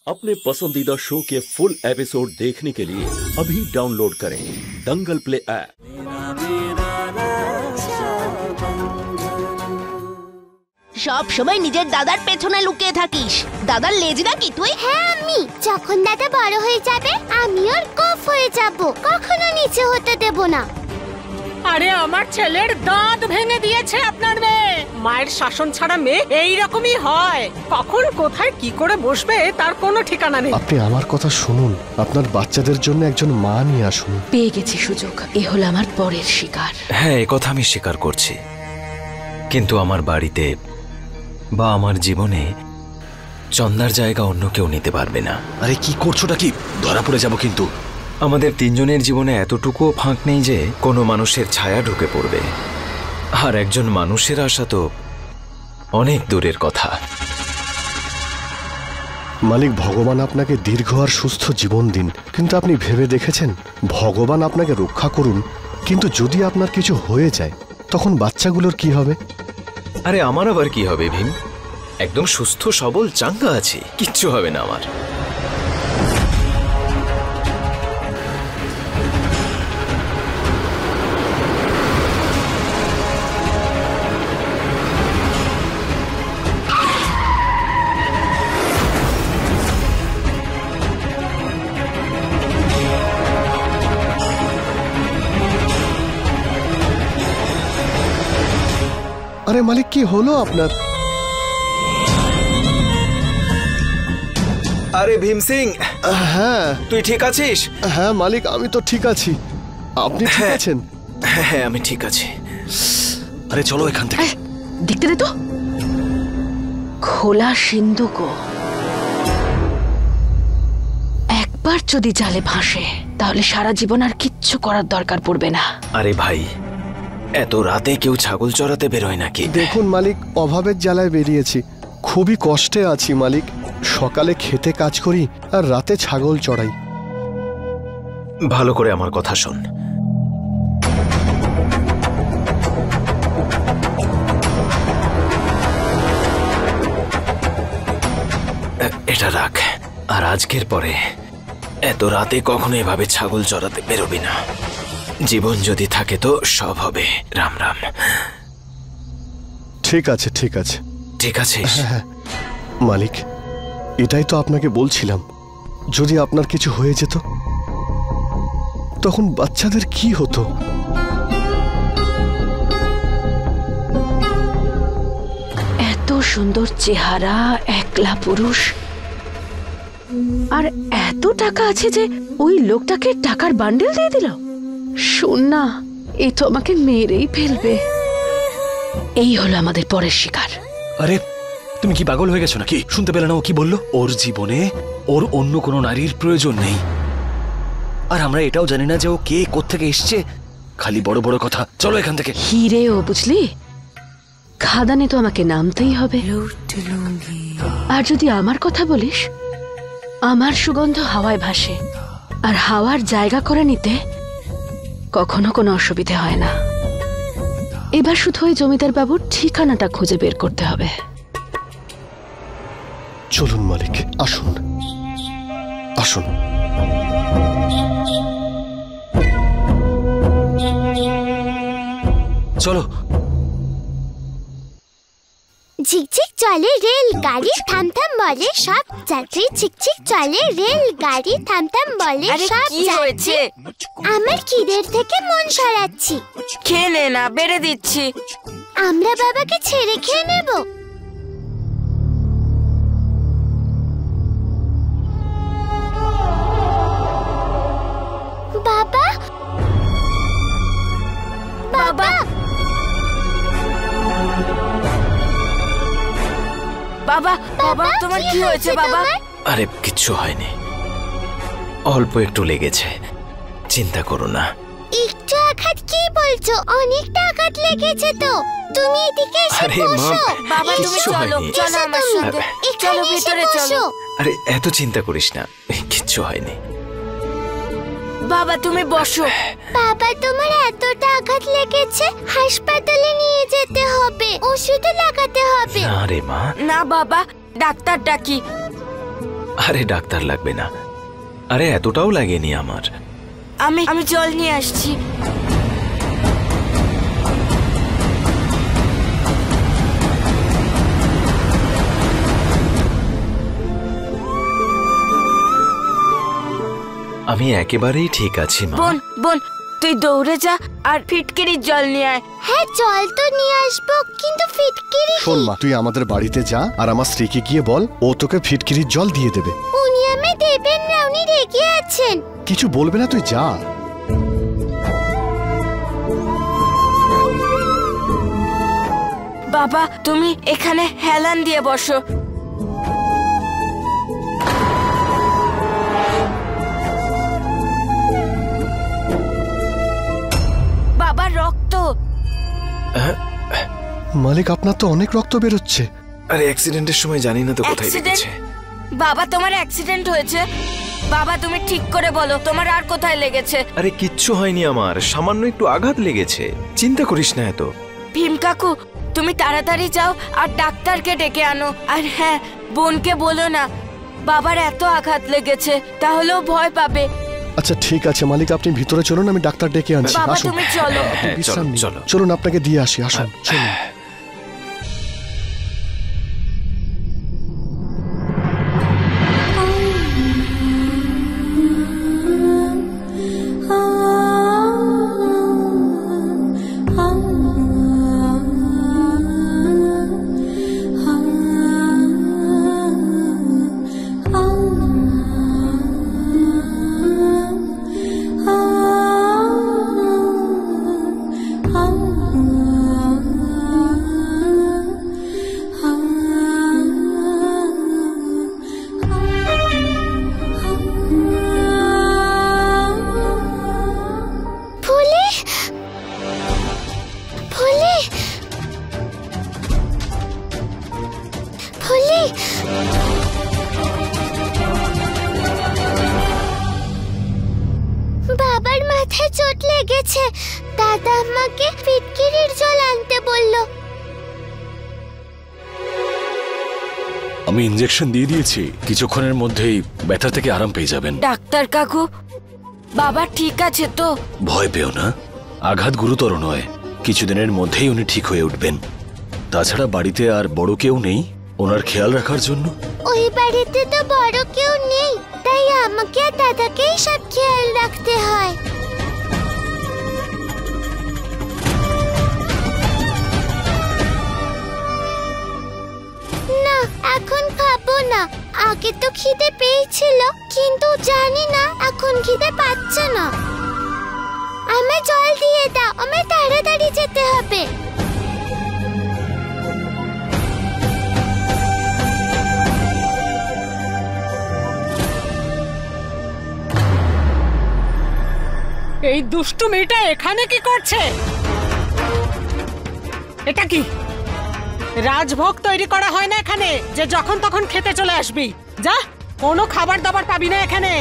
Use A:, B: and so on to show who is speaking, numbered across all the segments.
A: अपने पसंदीदा शो के फुल एपिसोड देखने के लिए अभी डाउनलोड करें दंगल प्ले ऐप।
B: সব সময় নিজের দাদার পেছনে লুকিয়ে থাকিস। দাদার লেজ নাকি তুই?
C: হ্যাঁ আমি যখন দাদা বড় হয়ে যাবে আমি ওর কফ হয়ে যাব, কখনো নিচে হতে দেব না।
D: আরে আমার ছেলের দাঁত ভেঙে দিয়েছে আপনার মেয়ে। মায়ের শাসন ছাড়া মেয়ে এই রকমই হয়, কখন কোথায় কি করে বসবে তার কোনো ঠিকানা নেই।
E: আপনি আমার কথা শুনুন, আপনার বাচ্চাদের জন্য একজন মা নিয়ে আসুন।
B: পেয়ে গেছি সুযোগ, এ হলো আমার পরের শিকার।
F: হ্যাঁ, এ কথা আমি স্বীকার করছি, কিন্তু আমার বাড়িতে বা আমার জীবনে চন্দার জায়গা অন্য কেউ নিতে পারবে না।
G: আরে কি করছোটা কি? ধরা পড়ে যাব কিন্তু।
F: আমাদের তিনজনের জীবনে এতটুকুও ফাঁক নেই যে কোনো মানুষের ছায়া ঢুকে পড়বে, আর একজন মানুষের আশা তো অনেক দূরের কথা।
E: মালিক, ভগবান আপনাকে দীর্ঘ আর সুস্থ জীবন দিন, কিন্তু আপনি ভেবে দেখেছেন ভগবান আপনাকে রক্ষা করুন, কিন্তু যদি আপনার কিছু হয়ে যায় তখন বাচ্চাগুলোর কি হবে?
F: আরে আমার আবার কি হবে ভীম? একদম সুস্থ সবল চাঙ্গা আছি, কিচ্ছু হবে না আমার।
E: আরে মালিক, কি হলো আপনার?
F: আরে ভীম সিং,
E: হ্যাঁ
F: তুই ঠিক আছিস?
E: হ্যাঁ মালিক, আমি তো ঠিক আছি। আপনি ঠিক আছেন?
F: হ্যাঁ, আমি ঠিক আছি।
G: আরে চলো এখান থেকে।
B: দেখতে দে তো, খোলা সিন্ধুক একবার যদি জালে ভাসে তাহলে সারা জীবন আর কিচ্ছু করার দরকার পড়বে না।
F: আরে ভাই, এত রাতে কেউ ছাগল চড়াতে বেরোয় নাকি?
E: দেখুন মালিক, অভাবের জ্বালায় বেরিয়েছি, খুবই কষ্টে আছি মালিক। সকালে খেতে কাজ করি আর রাতে ছাগল চড়াই।
F: ভালো করে আমার কথা শোন। এটা রাখ, আর আজকের পরে এত রাতে কখনো এভাবে ছাগল চড়াতে বেরোবি না। জীবন যদি থাকে তো সব হবে। রাম রাম।
E: ঠিক আছে ঠিক আছে।
F: ঠিক আছে
E: হ্যাঁ মালিক, এটাই তো আপনাকে বলছিলাম, যদি আপনার কিছু হয়ে যেত তখন বাচ্চাদের কি হতো?
B: এত সুন্দর চেহারা, একলা পুরুষ, আর এত টাকা আছে যে ওই লোকটাকে টাকার বান্ডেল দিয়ে দিল। শোন না, এই তো আমাকে মেরেই ফেলবে। এই হলো আমাদের পরের শিকার।
G: আরে তুমি কি পাগল হয়ে গেছো নাকি? শুনতে পেলে না ও কি বললো? ওর জীবনে ওর অন্য কোনো নারীর প্রয়োজন নেই, আর আমরা এটাও জানি না যে ও কে, কোত্থেকে এসছে। খালি বড় বড় কথা। চলো এখান থেকে।
B: হিরে ও, বুঝলি? খাদানে তো আমাকে নামতেই হবে। আর যদি আমার কথা বলিস, আমার সুগন্ধ হাওয়ায় ভাসে, আর হাওয়ার জায়গা করে নিতে কখনো কোনো অসুবিধে হয় না। এবার শুধু ওই জমিদার বাবুর ঠিকানাটা খুঁজে বের করতে হবে।
E: চলুন মালিক, আসুন আসুন।
G: চলো।
C: ঝিকঝিক চলে রেল গাড়ি, থামথাম বলে সব যাত্রী। ঝিকঝিক চলে রেল গাড়ি, থামথাম বলে সব যাত্রী। আমার খিদের থেকে মন সরাচ্ছি।
H: খেয়ে নে না, বেড়ে দিচ্ছি।
C: আমরা বাবাকে ছেড়ে খেয়ে নেব? বাবা বাবা
H: বাবা বাবা, তোমার কি হয়েছে বাবা?
F: আরে কিচ্ছু হয়নি, অল্প একটু লেগেছে, চিন্তা করো না।
C: একটু আঘাত? কি বলছো? অনেকটা আঘাত লেগেছে তো। তুমি এদিকে এসে বসো।
H: বাবা তুমি চলো, চলো আমার সঙ্গে, চলো ভিতরে চলো।
F: আরে এত চিন্তা করিস না, কিচ্ছু হয়নি।
H: বাবা তুমি বসো।
C: বাবা, তোমার এতটা আঘাত লেগেছে, হাসপাতালে নিয়ে যেতে হবে, ওষুধ লাগাতে হবে।
F: না রে মা।
H: না বাবা, ডাক্তার ডাকি।
F: আরে ডাক্তার লাগবে না, আরে এতটাও লাগেনি আমার।
H: আমি জল নিয়ে আসছি।
F: আমি একেবারেই ঠিক আছি মা।
H: বোন বোন তুই দৌড়ে যা আর ফিটকিরির জল নিয়ে আয়।
C: হ্যাঁ জল তো নিয়ে আসবো, কিন্তু ফিটকিরি
E: শোন মা, তুই আমাদের বাড়িতে যা আর আমার স্ত্রীকে গিয়ে বল ও তোকে ফিটকিরির জল দিয়ে দেবে।
C: উনি আমি দেবেন না, উনি রেগে আছেন।
E: কিছু বলবে না, তুই যা।
H: বাবা তুমি এখানে হেলান দিয়ে বসো। বাবা রক্ত।
E: মালিক আপনার তো অনেক রক্ত বেরোচ্ছে।
F: আরে অ্যাক্সিডেন্টের সময় জানি না তো কোথায় লেগেছে।
H: বাবা তোমার অ্যাক্সিডেন্ট হয়েছে? বাবা তুমি ঠিক করে বলো তোমার আর কোথায় লেগেছে?
F: আরে কিচ্ছু হয়নি আমার, সামান্য একটু আঘাত লেগেছে, চিন্তা করিস না এত।
H: ভীম কাকু তুমি তাড়াতাড়ি যাও আর ডাক্তারকে ডেকে আনো। আর হ্যাঁ বোনকে বলো না বাবার এত আঘাত লেগেছে, তাহলেও ভয় পাবে।
E: আচ্ছা ঠিক আছে মালিক, আপনি ভিতরে চলুন, আমি ডাক্তার ডেকে আনছি।
H: বাবা
E: আসুন
H: তুমি চলো।
E: বিশ্রাম নিন।
F: চলো।
E: চলুন আপনাকে দিয়ে আসি, আসুন চলুন।
C: বাবার মাথায় চোট লেগেছে, দাদা আমাকে ফিটকিরির জল আনতে বলল।
G: আমি ইনজেকশন দিয়ে দিয়েছি, কিছুক্ষণের মধ্যেই ব্যথা থেকে আরাম পেয়ে যাবেন।
H: ডাক্তার কাকু বাবা ঠিক আছে তো?
G: ভয় পেও না, আঘাত গুরুতর নয়, কিছুদিনের মধ্যেই উনি ঠিক হয়ে উঠবেন। তাছাড়া বাড়িতে আর বড় কেউ নেই ওনার খেয়াল রাখার জন্য?
C: ওই বাড়িতে তো বড় কেউ নেই, তাই আমাকে আর দাদাকেই সব খেয়াল রাখতে হয়। না এখন খাবো না, আগে তো খিদে পেয়েছিল, কিন্তু জানি না এখন খিদে পাচ্ছে না। আমায় জল দিয়ে দাও, আমায় তাড়াতাড়ি যেতে হবে।
D: এই দুষ্টু মেয়েটা এখানে কি করছে? এটা কি রাজভোগ তৈরি করা হয় না এখানে যে যখন তখন খেতে চলে আসবি? যা, কোনো খাবার দাবার পাবি না এখানে।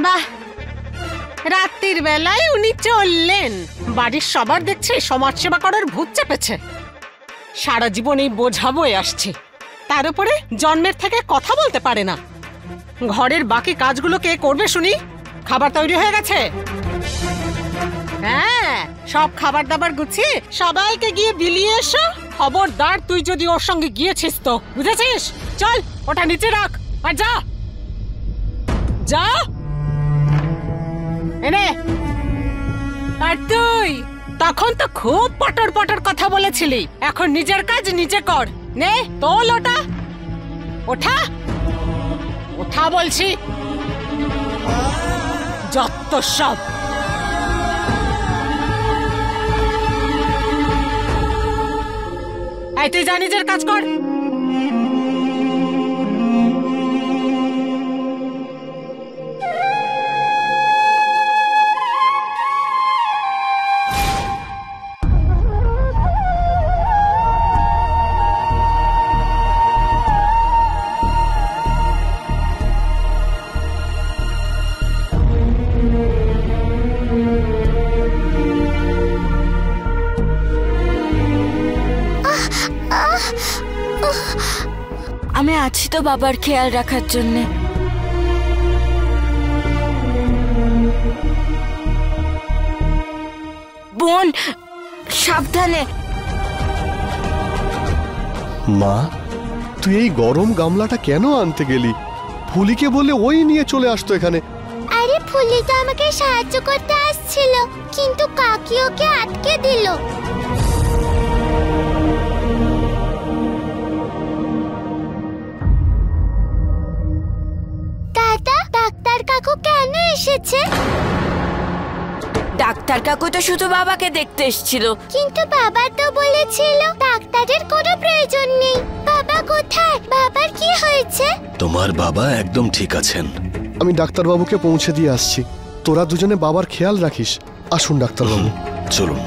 D: বাহ, রাত্রির বেলায় উনি চললেন। বাড়ির সবার দেখছে সমাজসেবা করার ভূত চেপেছে। সারা জীবন এই বোঝা বয়ে আসছে, তার উপরে জন্মের থেকে কথা বলতে পারে না। ঘরের বাকি কাজগুলো কে করবে শুনি? খাবার তৈরি হয়ে গেছে? হ্যাঁ, সব খাবার দাবার গুছিয়ে সবাইকে গিয়ে বিলিয়ে এসো। খবরদার তুই যদি ওর সঙ্গে গিয়েছিস তো, বুঝেছিস? চল ওটা নিচে রাখ আর যা যা। এনে, আর তুই তখন তো খুব পটর পটর কথা বলেছিলি, এখন নিজের কাজ নিজে কর। নে তোল ওটা, ওঠা ওঠা বলছি। যত সব। এই তুই যা নিজের কাজ কর।
H: আমি আছি তো বাবার খেয়াল রাখার জন্য। বোন সাবধানে।
E: মা, তুই এই গরম গামলাটা কেন আনতে গেলি? ফুলিকে বলে ওই নিয়ে চলে আসতো এখানে।
C: আরে ফুলি তো আমাকে সাহায্য করতে আসছিল, কিন্তু কাকি ওকে আটকে দিল। দাদা, ডাক্তার কাকু কেন এসেছে?
H: ডাক্তার কাকু তো শুধু বাবাকে দেখতে এসেছিল।
C: কিন্তু বাবা তো বলেছিল ডাক্তারের কোনো প্রয়োজন নেই। বাবা কোথায়? বাবার কি হয়েছে?
G: তোমার বাবা একদম ঠিক আছেন।
E: আমি ডাক্তারবাবুকে পৌঁছে দিয়ে আসছি। তোরা দুজনে বাবার খেয়াল রাখিস। আসুন ডাক্তারবাবু।
G: চলুন।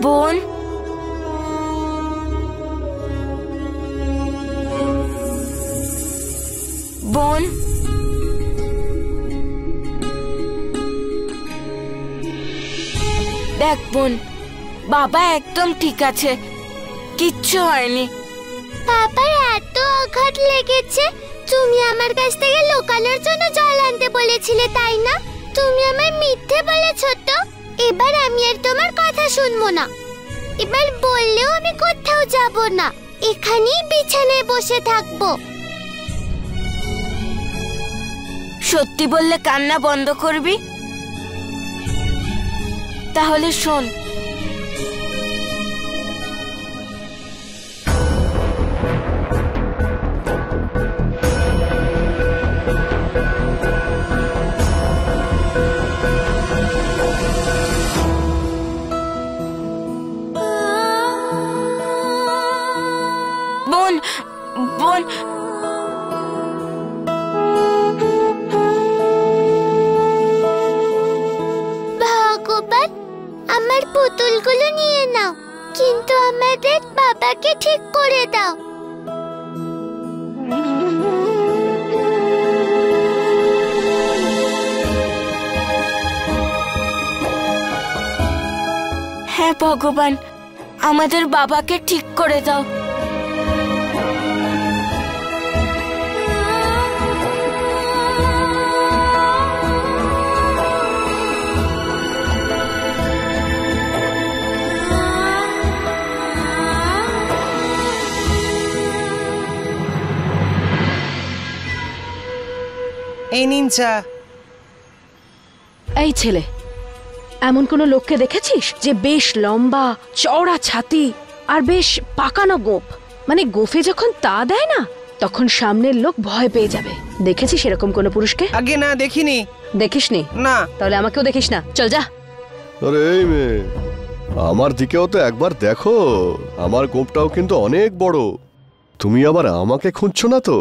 H: বোন, বোন, দেখ বোন, বাবা একদম ঠিক আছে, কিচ্ছু হয়নি।
C: বাবার এত আঘাত লেগেছে, তুমি আমার কাছ থেকে লুকানোর জন্য জল আনতে বলেছিলে, তাই না? তুমি আমায় মিথ্যে বলেছো তো। এবার আমি আর তোমার কথা শুনবো না। এবার বললেও আমি কোথাও যাব না, এখানেই বিছানায় বসে থাকবো।
H: সত্যি বললে কান্না বন্ধ করবি? তাহলে শোন, বোন, বোন,
C: ভগবান, আমার পুতুলগুলো নিয়ে নাও, কিন্তু আমাদের বাবাকে ঠিক করে দাও।
H: হ্যাঁ ভগবান, আমাদের বাবাকে ঠিক করে দাও।
I: এই নিন চা।
B: এই ছেলে, এমন কোনো লোককে দেখেছিস যে বেশ লম্বা, চওড়া ছাতি আর বেশ পাকানো গোঁফ? মানে গোঁফে যখন তা দেয় না, তখন সামনের লোক ভয় পেয়ে যাবে। দেখেছিস এরকম কোনো পুরুষকে?
I: আগে না, দেখিনি।
B: দেখিসনি?
I: না।
B: তাহলে আমাকেও দেখিস না, চল যা।
E: আরে এই মেয়ে, আমার দিকেও তো একবার দেখো। আমার গোঁফটাও কিন্তু অনেক বড়। তুমি আবার আমাকে খুঁজছো না তো?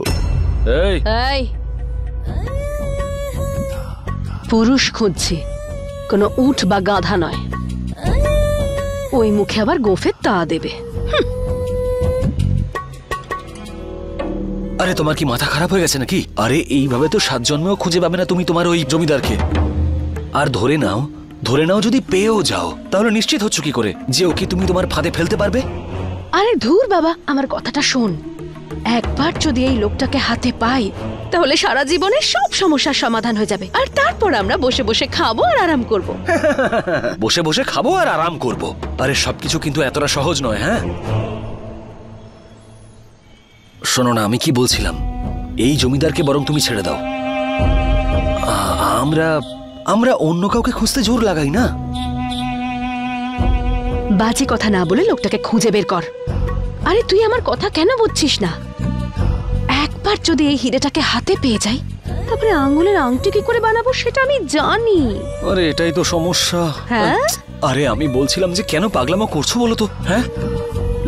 G: এই
B: এই, পুরুষ খুঁজছি, কোনো উট বা গাধা নয়। ওই মুখে আবার গোঁফে তা দেবে।
G: আরে তোমার কি মাথা খারাপ হয়ে গেছে নাকি? আরে এইভাবে তো 7 জন্মেও খুঁজে পাবে না তুমি তোমার ওই জমিদারকে। আর ধরে নাও যদি পেয়েও যাও, তাহলে নিশ্চিত হচ্ছ কি করে যে ওকে তুমি তোমার ফাঁদে ফেলতে পারবে?
B: আরে ধুর বাবা, আমার কথাটা শোন। একবার যদি এই লোকটাকে হাতে পাই, তাহলে সারা জীবনের সব সমস্যার সমাধান হয়ে যাবে। আর তারপর আমরা বসে বসে খাবো আর আরাম করব।
G: বসে বসে খাবো আর আরাম করব? আরে সবকিছু কিন্তু এতটা সহজ নয়। হ্যাঁ, শোনো না, আমি কি বলছিলাম, এই জমিদারকে বরং তুমি ছেড়ে দাও। আমরা অন্য কাউকে খুঁজতে জোর লাগাই না।
B: বাজে কথা না বলে লোকটাকে খুঁজে বের কর। আরে তুই আমার কথা কেন বুঝছিস না? একবার যদি এই হিরেটাকে হাতে পেয়ে যাই, তারপরে আঙ্গুলের আংটি কি করে বানাবো সেটা আমি জানি।
G: আরে এটাই তো সমস্যা।
B: হ্যাঁ,
G: আরে আমি বলছিলাম যে কেন পাগলামো করছো বলো তো? হ্যাঁ,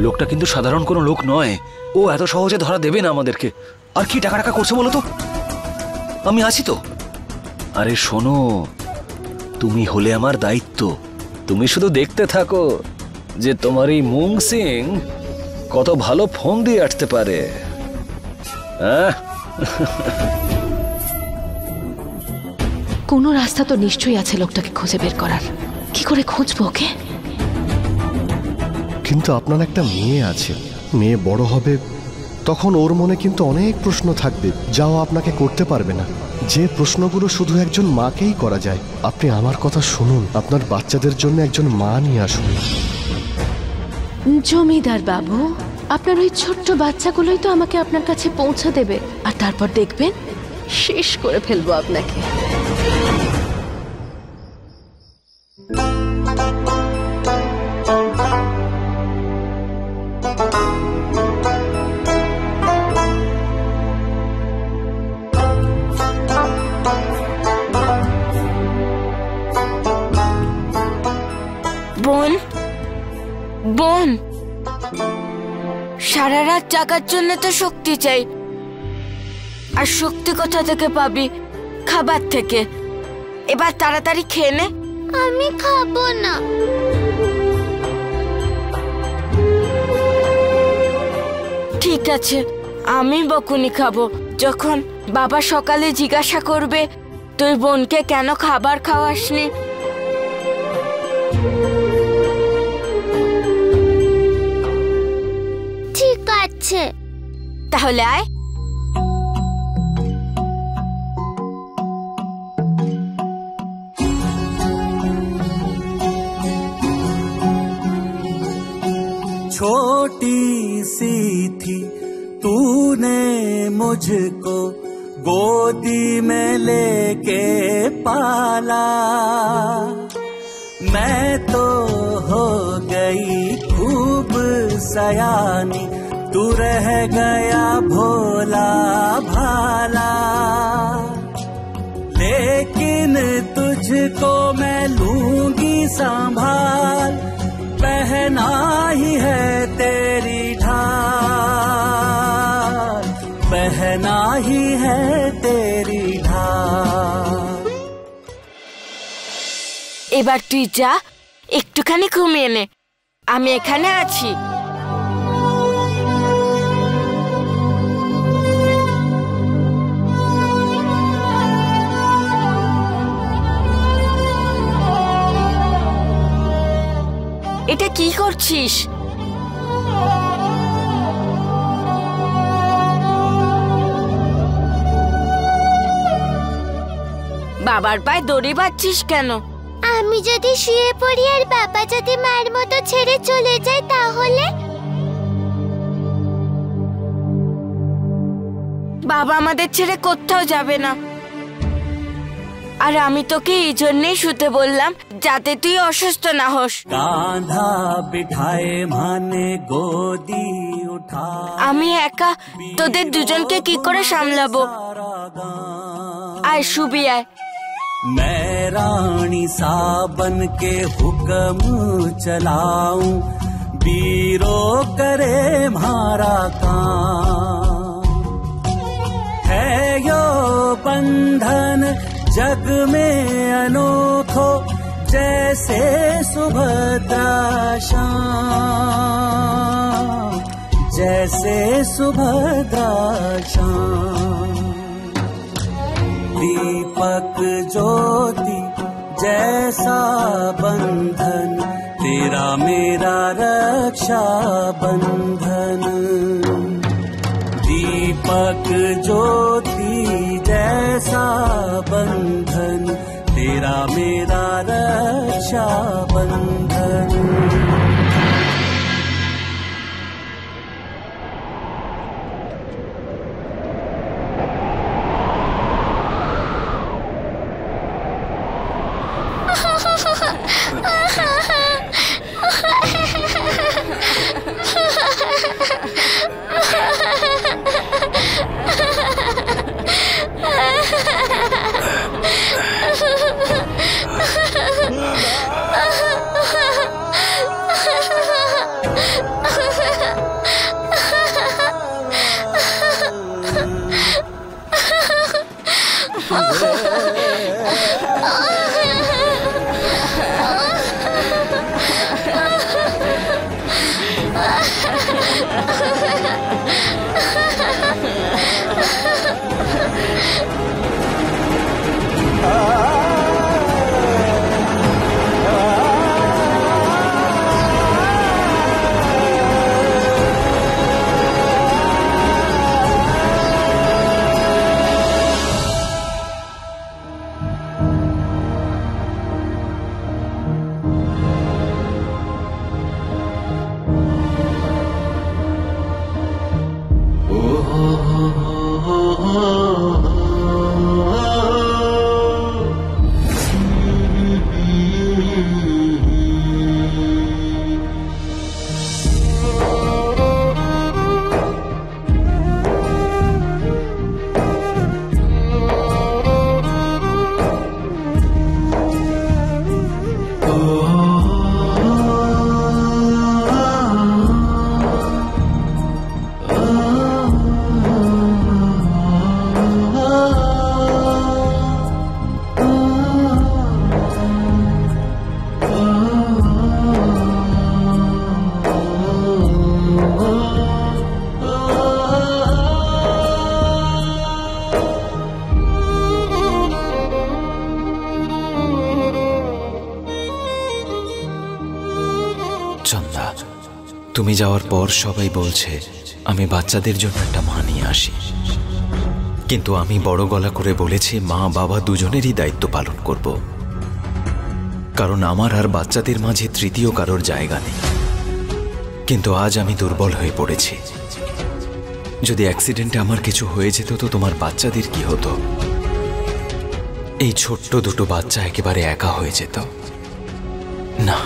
G: লোকটা কিন্তু সাধারণ কোনো লোক নয়। ও এত সহজে ধরা দেবে না আমাদেরকে। আর কি টাকা টাকা করছে বলো তো? আমি আছি তো। আরে শোনো, তুমি হলে আমার দায়িত্ব। তুমি শুধু দেখতে থাকো যে তোমার এই মুং সিং কত ভালো ফোন দিয়ে আসতে পারে।
B: কোনো রাস্তা তো নিশ্চয়ই আছে লোকটাকে খুঁজে বের করার। কি করে খুঁজবো ওকে?
E: কিন্তু আপনার একটা মেয়ে আছে, মেয়ে বড় হবে, তখন ওর মনে কিন্তু অনেক প্রশ্ন থাকবে যা ও আপনাকে করতে পারবে না, যে প্রশ্নগুলো শুধু একজন মাকেই করা যায়। আপনি আমার কথা শুনুন, আপনার বাচ্চাদের জন্য একজন মা নিয়ে আসুন।
B: জমিদার বাবু, আপনার ওই ছোট্ট বাচ্চাগুলোই তো আমাকে আপনার কাছে পৌঁছে দেবে, আর তারপর দেখবেন শেষ করে ফেলবো আপনাকে।
H: বোন, বোন, সারা রাত জাগার জন্য তো শক্তি চাই, আর শক্তি কোথা থেকে পাবি? খাবার থেকে। এবার তাড়াতাড়ি খেয়ে নে।
C: আমি খাবো না।
H: ঠিক আছে, আমি বকুনি খাবো। যখন বাবা সকালে জিজ্ঞাসা করবে তুই বোনকে কেন খাবার খাওয়াসনি,
C: ঠিক আছে,
H: তাহলে আয়।
J: छोटी सी थी तूने मुझको गोदी में लेके पाला, मैं तो हो गई खूब सयानी, तू रह गया भोला भाला। लेकिन तुझको मैं लूंगी संभाल, पहना ही है तेरी ढाल, पहना ही है तेरी ढाल।
H: এবার তুই যা, একটুখানি ঘুমিয়ে নে, আমি এখানে আছি। এটা কি করছিস? বাবার পায়ে দড়ি বাঁধছিস কেন?
C: আমি যদি শুয়ে পড়ি আর বাবা যদি মার মতো ছেড়ে চলে যায় তাহলে?
H: বাবা আমাদের ছেড়ে কোথাও যাবে না, আর আমি তোকে এই জন্যই শুতে বললাম যাতে তুই অসুস্থ না হোস।
J: কাঁধা বিঠায়ে মানে গোদি উঠা,
H: আমি একা তোদের দুজনকে কি করে সামলাবো? আয় শুবি আয়।
J: मैं रानी सा बन के हुक्म चलाऊं, बीरो करे म्हारा काम। है यो बंधन जग में अनोखो, जैसे सुभद्रा शाम, जैसे सुभद्रा शाम। दीपक ज्योति जैसा बंधन, तेरा मेरा रक्षा बंधन। दीपक ज्योति जैसा बंधन, तेरा मेरा रक्षा बंधन।
F: চন্দা, তুমি যাওয়ার পর সবাই বলছে আমি বাচ্চাদের জন্য একটা মা নিয়ে আসি, কিন্তু আমি বড় গলা করে বলেছি মা বাবা দুজনেরই দায়িত্ব পালন করব, কারণ আমার আর বাচ্চাদের মাঝে তৃতীয় কারোর জায়গা নেই। কিন্তু আজ আমি দুর্বল হয়ে পড়েছি। যদি অ্যাক্সিডেন্টে আমার কিছু হয়ে যেত তো তোমার বাচ্চাদের কি হতো? এই ছোট্ট দুটো বাচ্চা একেবারে একা হয়ে যেত। না,